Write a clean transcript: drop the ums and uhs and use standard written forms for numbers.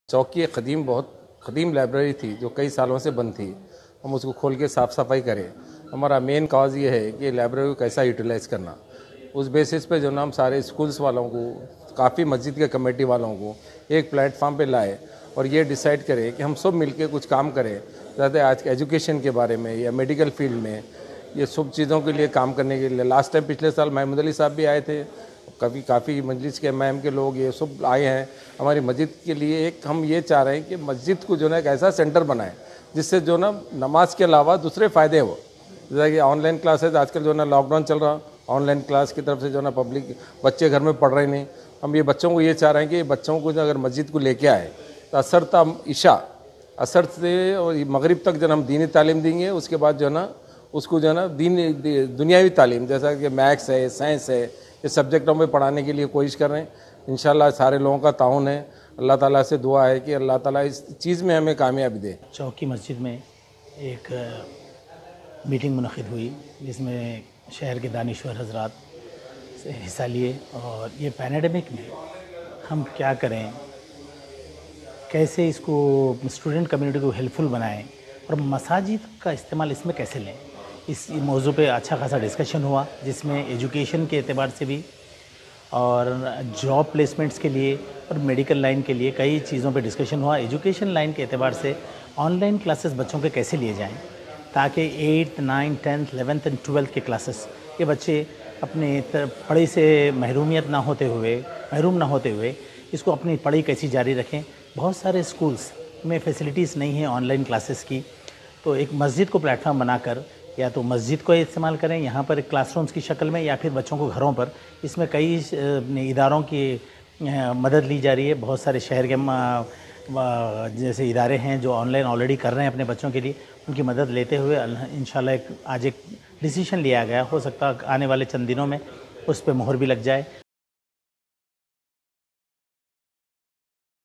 चौकी एक बहुत क़दीम लाइब्रेरी थी जो कई सालों से बंद थी। हम उसको खोल के साफ़ सफाई करें। हमारा मेन कॉज ये है कि लाइब्रेरी को कैसा यूटिलाइज़ करना। उस बेसिस पे जो ना हम सारे स्कूल्स वालों को, काफ़ी मस्जिद के कमेटी वालों को एक प्लेटफार्म पे लाए और ये डिसाइड करें कि हम सब मिलके कुछ काम करें, जैसे आज के एजुकेशन के बारे में या मेडिकल फील्ड में, ये सब चीज़ों के लिए काम करने के लिए। लास्ट टाइम पिछले साल महमूद अली साहब भी आए थे, काफ़ी मजलिस के मैम के लोग ये सब आए हैं हमारी मस्जिद के लिए। एक हम ये चाह रहे हैं कि मस्जिद को जो ना एक ऐसा सेंटर बनाए जिससे जो ना नमाज के अलावा दूसरे फ़ायदे हो। जैसा कि ऑनलाइन क्लासेज आजकल जो ना लॉकडाउन चल रहा, ऑनलाइन क्लास की तरफ से जो ना पब्लिक बच्चे घर में पढ़ रहे नहीं। हम ये बच्चों को ये चाह रहे हैं कि बच्चों को जो अगर मस्जिद को लेके आए तो असर से और मगरिब तक जो हम दीनी तालीम देंगे, उसके बाद जो ना उसको जो ना दुनियावी तालीम जैसा कि मैथ्स है, साइंस है, ये सब्जेक्टों में पढ़ाने के लिए कोशिश कर रहे हैं। इंशाल्लाह सारे लोगों का ताउन है। अल्लाह ताला से दुआ है कि अल्लाह ताला इस चीज़ में हमें कामयाबी दे। चौकी मस्जिद में एक मीटिंग मुनक़िद हुई जिसमें शहर के दानिश्वर हजरात से हिस्सा लिए और ये पैंडेमिक में हम क्या करें, कैसे इसको स्टूडेंट कम्युनिटी को हेल्पफुल बनाएं और मसाजिद का इस्तेमाल इसमें कैसे लें, इस मौजू पे अच्छा खासा डिस्कशन हुआ, जिसमें एजुकेशन के एतबार से भी और जॉब प्लेसमेंट्स के लिए और मेडिकल लाइन के लिए कई चीज़ों पे डिस्कशन हुआ। एजुकेशन लाइन के एतबार से ऑनलाइन क्लासेस बच्चों के कैसे लिए जाएं ताकि 8, 9, 10, 11th एंड 12th के क्लासेस ये बच्चे अपने पढ़ाई से महरूम ना होते हुए इसको अपनी पढ़ाई कैसी जारी रखें। बहुत सारे स्कूल्स में फैसिलिटीज़ नहीं है ऑनलाइन क्लासेस की, तो एक मस्जिद को प्लेटफॉर्म बनाकर या तो मस्जिद को इस्तेमाल करें यहाँ पर क्लासरूम्स की शक्ल में, या फिर बच्चों को घरों पर, इसमें कई इदारों की मदद ली जा रही है। बहुत सारे शहर के जैसे इदारे हैं जो ऑनलाइन ऑलरेडी कर रहे हैं अपने बच्चों के लिए, उनकी मदद लेते हुए इंशाल्लाह आज एक डिसीजन लिया गया। हो सकता है आने वाले चंद दिनों में उस पर मोहर भी लग जाए।